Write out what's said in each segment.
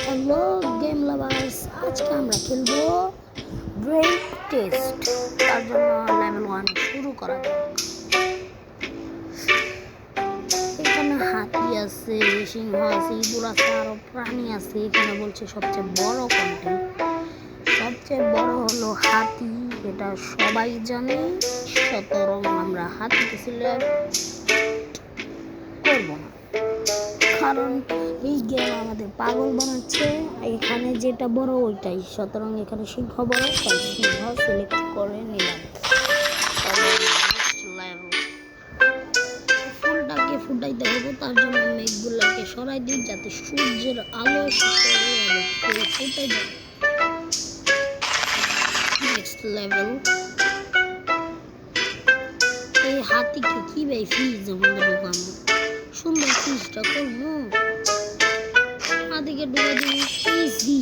Hello game lovers, আজকে আমরা খেলবো ব্রেন টেস্ট। তার জন্য লেভেল 1 শুরু করা যাক। এখানে হাতি আছে, সিংহ আছে, ইঁদুর আছে, আরো প্রাণী আছে। এখানে বলছে সবচেয়ে বড় কোনটি। সবচেয়ে বড় হলো হাতি, এটা সবাই জানে। সুতরাং আমরা হাতিকে সিলেক্ট করবো না, কারণ এই গেম আমাদের পাগল বানাচ্ছে। এখানে যেটা বড় ওইটাই, সুতরাং এখানে সিংহ বড়, তাই সিংহ সিলেক্ট করে নিলাম। ফুলটাকে ফুটাইতে হবে, তার জন্য মেঘগুলোকে সরাই দিই যাতে সূর্যের আলো ফুল ফুটে যায়। Next level. এই হাতিকে কি ভাই ফ্রিজ আমাদের ঢুকানো, সুন্দর ফ্রিজটা করবো, হাতিকে ঢুকাই দিই ইজি।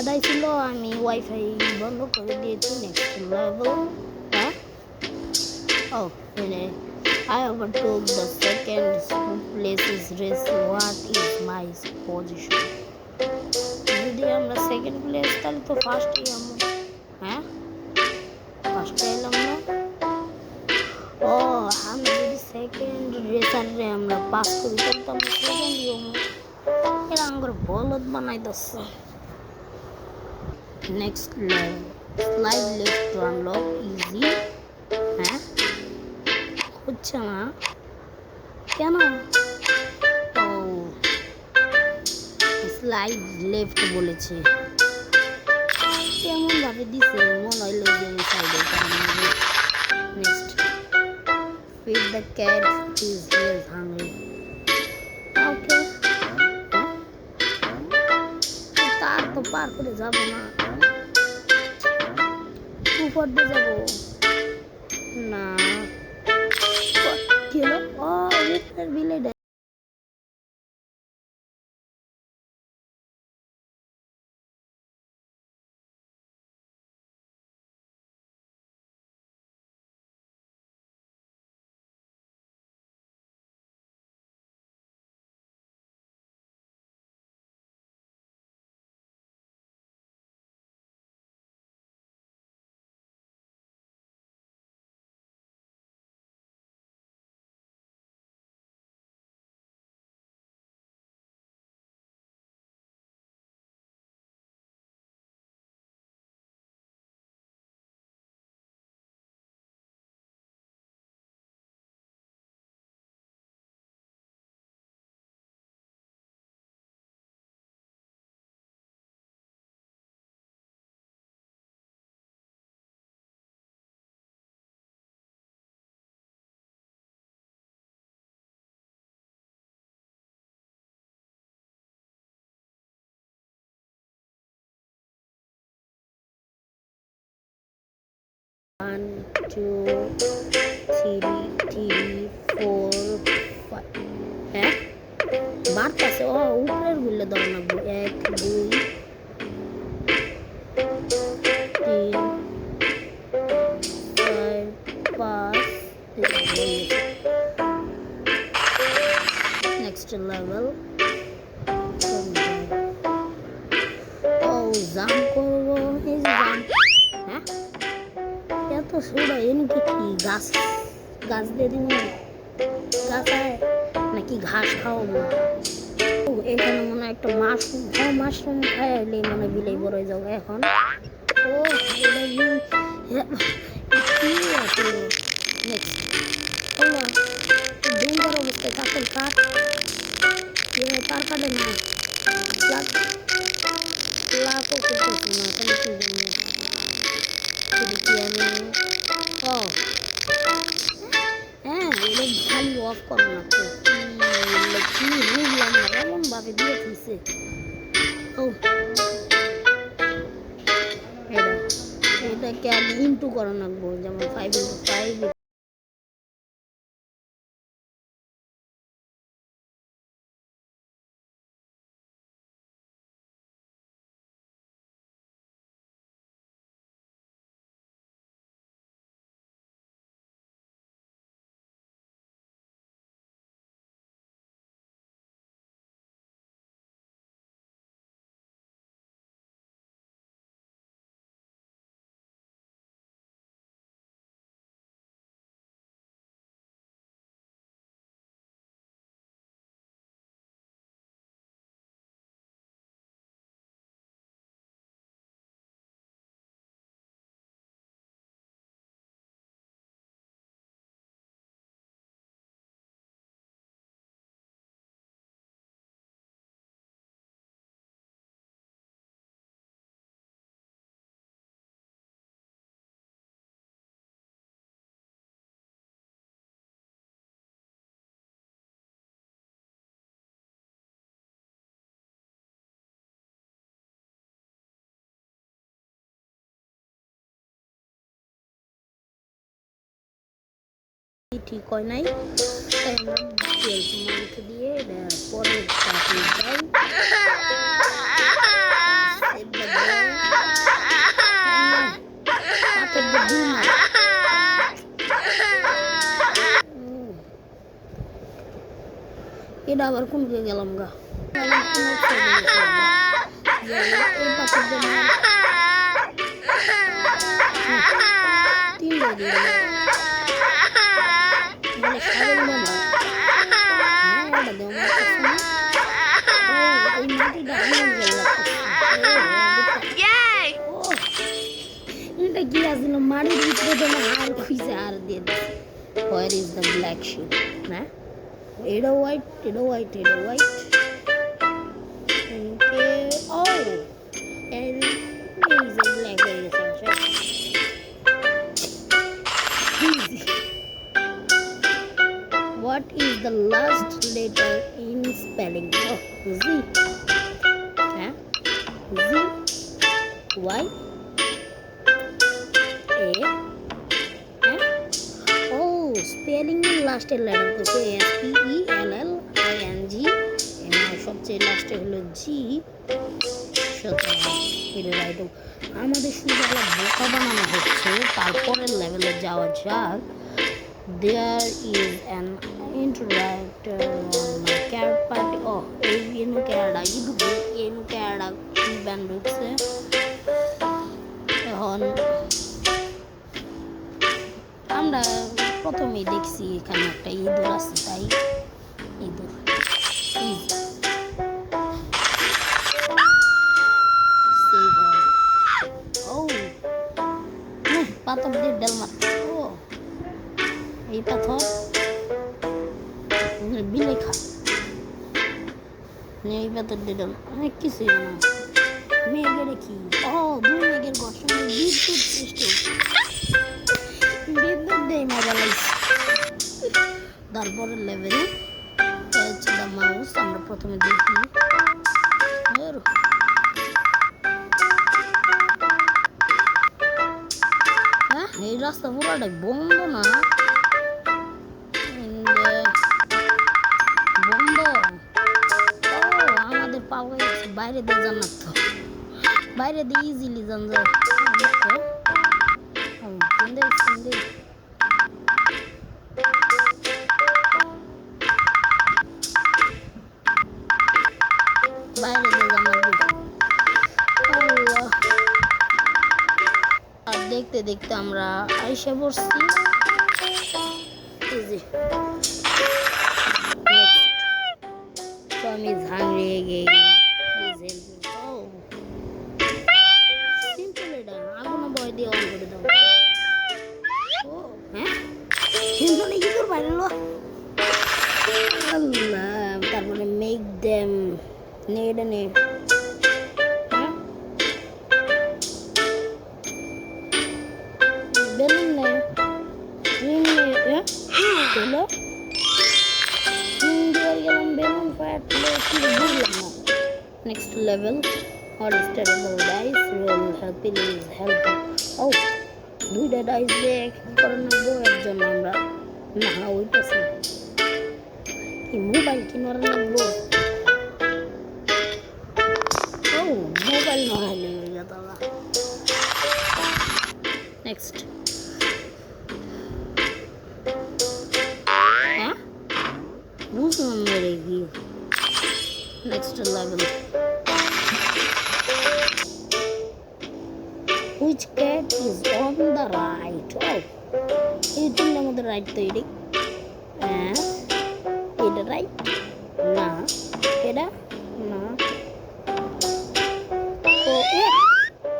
আদায় ছিল, আমি ওয়াইফাই বন্ধ করে দিয়েছি। Next level. হ্যাঁ, ও I overtook the second place's race. What is my position? যদি আমরা সেকেন্ড প্লেস, তাহলে তো ফার্স্টই আমরা। হ্যাঁ, ফার্স্টে এলাম না। ও, আমরা যদি সেকেন্ড রেসারে আমরা পাস করি, তাহলে তো আমরা সেকেন্ডই হবো। এরা আমার বলদ বানাই দিচ্ছে। Next level. Slide left to unlock easy. হ্যাঁ, হচ্ছে না কেন? ও, স্লাইড লেফট বলেছে, কেমন ভাবে দিছে, মনে হইলো যে সাইডে। Next, feed the cat, is hungry. Okay, তার তো পার করে যাবো না, উপর দিয়ে যাবো না। কি হলো? ও, রিপ্লের বিলেট। One, two, three, four, five. হ্যাঁ, বাড়তেছে। ও, উপরের গুলো দাও না। 1, 2, 3, 4, level. Oh, jump করবো, এই যে jump, হ্যাঁ এত ছোড়ো এনকে কি গাছ গাছ দিয়ে দিন গাছ আয় নাকি ঘাস খাওয়াবো। এখানে মনে হয় একটা মাশরুম, মাশরুম খাইলে মনে বিলাই বড় হয়ে যাবো এখন। ও কি আছে নেক্সট আল্লাহ ডেঞ্জার অবস্থায় কাপড় কাট তার কাটে না লাখও করতেছি না তাহলে কি জন্য কি আমি ও হ্যাঁ এটা খালি অফ করো না তো কি বুঝলাম না এমন ভাবে দিয়ে দিছে। ও এটাকে আগে ইন্টু করা লাগবো যেমন 5 × 5 ঠিক হয় নাই তাই আমরা মাংস দিয়ে পরের পাতে যাই এটা আবার কোন দিকে গেলাম গা মাটির ভিতরে হার খুঁজে হার দিয়ে দিচ্ছে where is the black sheep না এটা হোয়াইট এটা হোয়াইট এটা হোয়াইট ও এর is a black হয়ে গেছে what is the last letter in spelling oh z huh? z y a oh spelling in last letter তো s p e l l i n g সবচেয়ে লাস্টে হলো জি এটা right আমাদের শুধু বোকা বানানো হচ্ছে তারপরের লেভেলে যাওয়া যাক there is an interactor on my cat party oh ಏನು ক্যাডা ಇದು ಏನು ক্যাডা কি ব্যান্ড হচ্ছে এখন আমরা প্রথমেই দেখছি এখানে একটা ইঁদুর আছে তাই ইঁদুর পাথর দিয়ে ডাল মারতে ও এই পাথর বিলে খা এই পাথর দিয়ে ডাল অনেক কিছুই না মেঘের কি ও দুই মেঘের ঘর্ষণে বিদ্যুৎ সৃষ্টি বিদ্যুৎ দেয় মজা লাগছে তারপরের লেভেলে হচ্ছে দ্য মাউস আমরা প্রথমে দেখি এই রাস্তা পুরোটাই বন্ধ না বন্ধ ও আমাদের পাওয়া গেছে বাইরে দিয়ে যান না তো বাইরে দিয়ে ইজিলি যান যায় দেখতে আমরা আইসা পড়ছি। Tom is hungry again. Please help me. Oh, simple এটা আগুন বয় দিয়ে অন করে দাও। ও হ্যাঁ কিন্তু নাকি তোর বাইরে লো আল্লাহ তারপরে মেক দেম নেড নে বেলুন নে গ্রিন নে হ্যালো গেলাম বেলুন ফায়ার কি বুঝলাম না next level or is terrible guys will help is help oh দুইটা ডাইস দিয়ে কি করে নেবো একজন আমরা না ওইটাছে কি মোবাইল কিনার নেবো ও মোবাইল নড়াইলে হয়ে যেত নেক্সট হ্যাঁ বুঝলাম মেরে কি next level which cat is on the right oh এই তিনটার মধ্যে রাইট তৈরি হ্যাঁ এটা রাইট না এটা না ও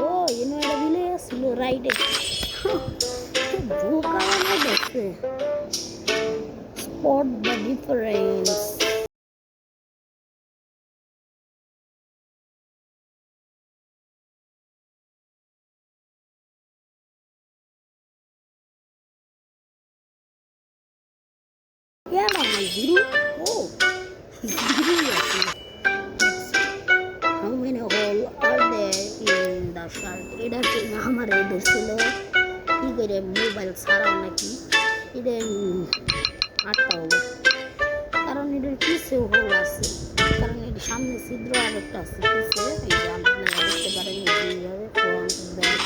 ও ইনো এটা বিলে ছিল রাইটে বোকা বানাই দেখছে spot the difference yeah no zero oh zero how many hole are there in the shirt এটা কি আমার এই ধরছিল কি করে মোবাইল ছাড়াও নাকি এটা আটটা হবে কারণ এটার কিছু হোল আছে কারণ এর সামনে ছিদ্র আর একটা আছে কিছু এই যে আপনারা দেখতে পারেন এইভাবে front back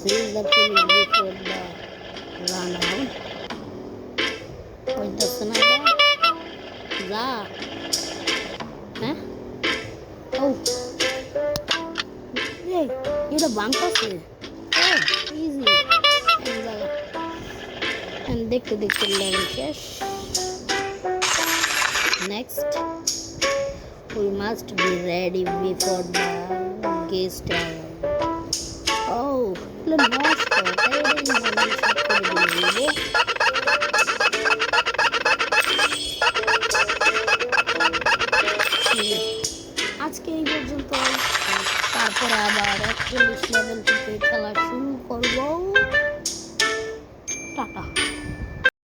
this is the finish before the run out with the sniper যা হ্যাঁ ও এই এটা বাংকাছে ইজি দেখতে দেখতে লেভেল শেষ next we must be ready before the guest arrive oh নষ্ট তাই সব করে দিলে